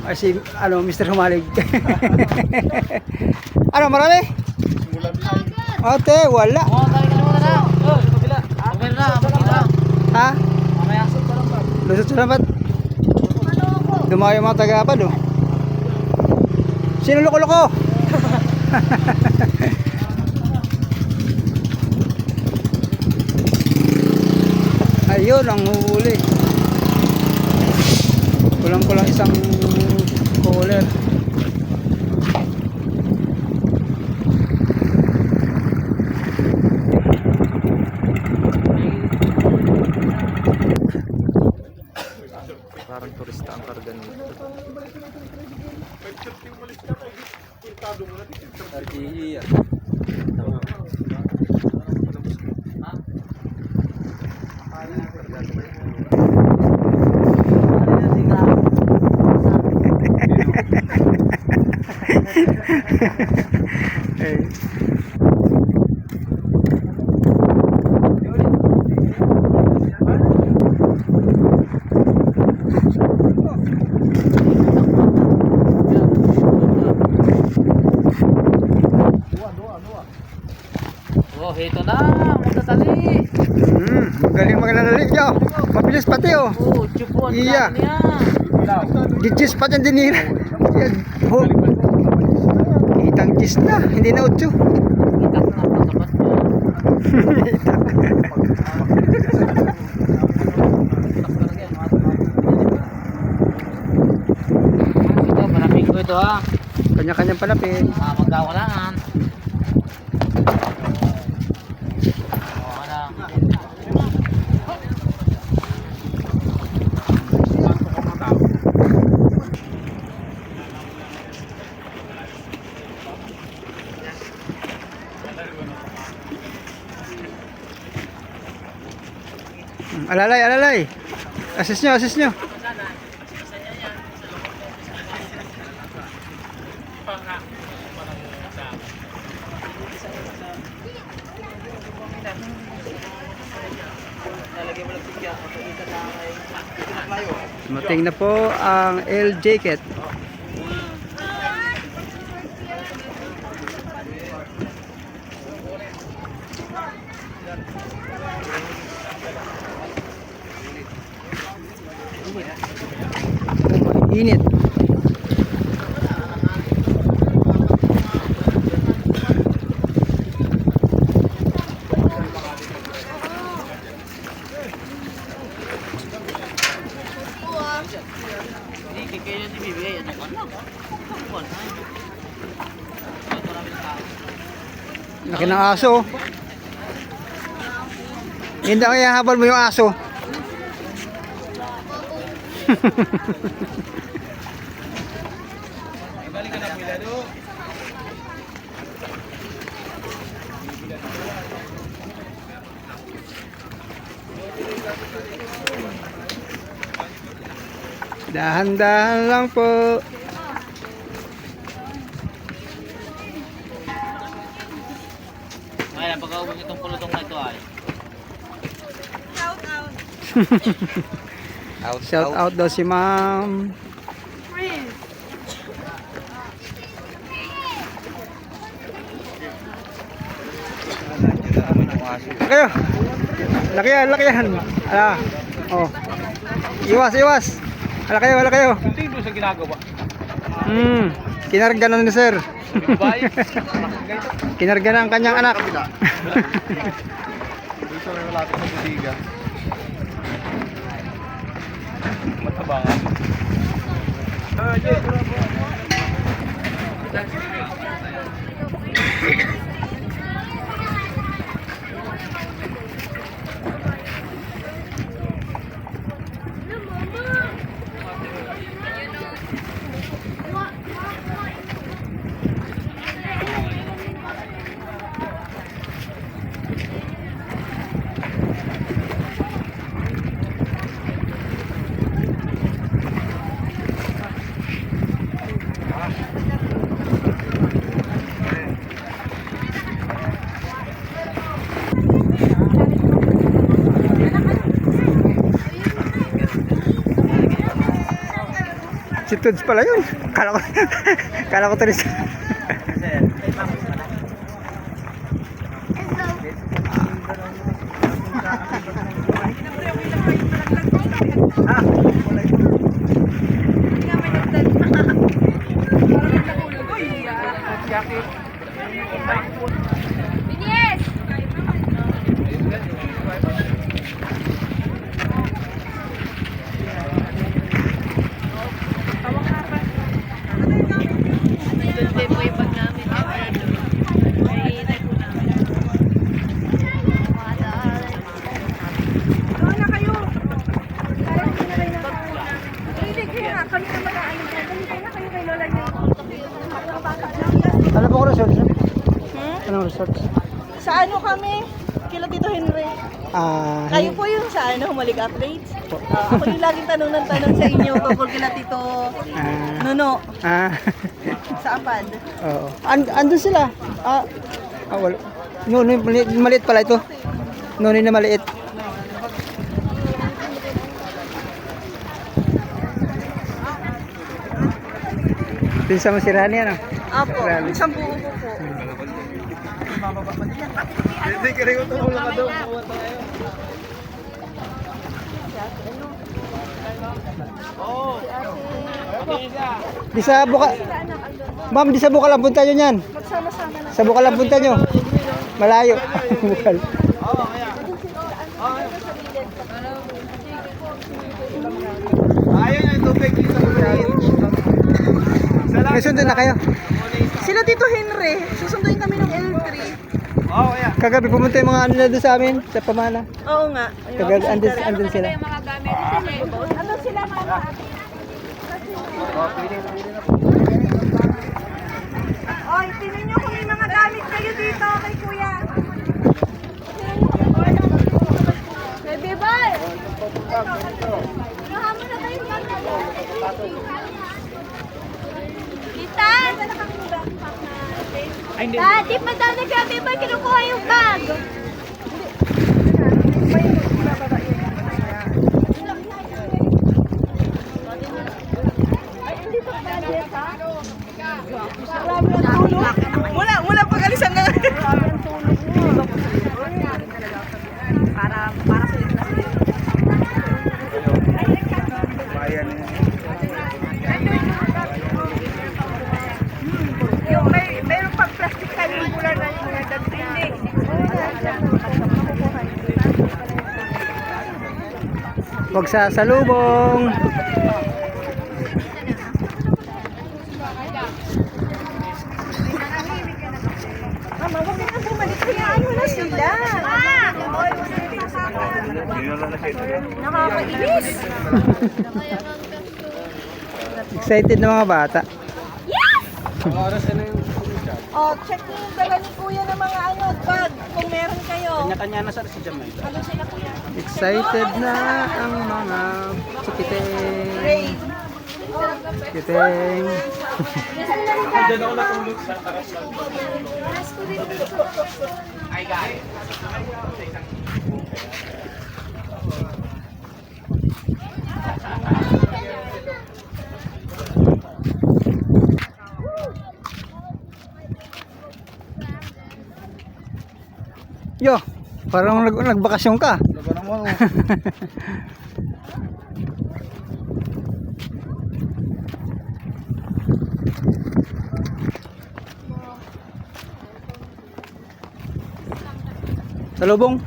Ay si ano, Mr. Humalig. Ano, marami? Ate, wala. Oh, tayo ka muna na. Oh, sa kabila. Okay na, makita. Ha? Mamaya. Lusot sa lambat. Dumayo yung mga taga-apad oh. Sino loko-loko? Ayun ang huli. Kulang-kulang isang cooler. Parang turista ang karga nito. RGE yan. Oh, ito na, magtatali. Magaling maglalali niyo. Mabilis pati oh. Oh, chupuan Iya. niya. Gigis pa dyan din oh. Itang gis na, hindi na 8. Itak na pagkapat mo. Ito, maraming ko ito ha. Kanya-kanyang palapit. Magkawalaan. Oo na. Alalay, alalay. Assist nyo, assist nyo. Mating na po ang L jacket. Init. Hindi kayo yung bibigay. Ano ka na? Buwan na. Ito namin ang tao. Laki ng aso. Hindi kaya habal mo yung aso. Dahan-dahan lang po. Ay, pag-aubos itong pulutong na ito ay. Shout out daw si ma'am. Kayo. Laki yan, laki yan. Ala. Oh. Iwas, iwas. Ala kayo, ala kayo. Hindi sa ginagawa. Kinarga na ni sir. Bye. Kinarga na ang kanyang anak. Dito na malapit sa budiga. Matabangan. Si Tuds pala yun. Kala ko, kala ko tulis. Binis! Nandun po yung bag namin. May nagpo namin. Doon na kayo. Kaya hindi na kayo na. Hindi kayo nga. Kami naman na ano. Dali kayo na kayo kay Lola niyo. Mga bata lang. Ano po ko resort? Anong resort? Sa ano kami? Kila Tito Henry. Kayo po yung sa ano, Humalik Updates. Ako yung laging tanong ng tanong sa inyo tungkol kila Tito Nuno sa Apad. Oo. Andun sila. Wala. No, maliit pala ito. Nonoy na maliit. Pinsa mo si Rani, ano? Apo, Rally. isang buo po po. Hindi ka rin utulong ka doon. Di sa buka. Ma'am, di sa buka lang punta nyo yan. Magsama-sama na. Sa buka lang punta nyo. Malayo. Bukal. Ayun yung tubig dito sa May sundo na kayo. Sila Tito Henry, susunduin kami ng L3. Oh, yeah. Kagabi pumunta yung mga ano na doon sa amin, sa Pamana. Oo nga. Kagabi, andun sila. Ano sila mama? Oy, tingnan nyo kung may mga gamit kayo dito kay Kuya. Baby boy! Nahamon na tayo ng Tita! Dati, madami grabe ba kinukuha yung bag? Wala pag-alisan na. Para sa ito. Yung mayroong pag-plastic kayo mula na yung mga dagding. Huwag sasalubong. Mama, huwag na bumalik. Hayaan mo na sila. Nakakainis. Excited na mga bata. Oh, check niyo yung dala ni Kuya ng mga ano, bag. Kung meron kayo. Kanya-kanya na sa si Jamay. Ano sila Kuya? Excited na ang mga chikiteng. Ray. Chikiteng. Diyan ako natulog sa karasal. Ay, guys. Yo, parang nagbakasyon ka. Lago naman. Salubong.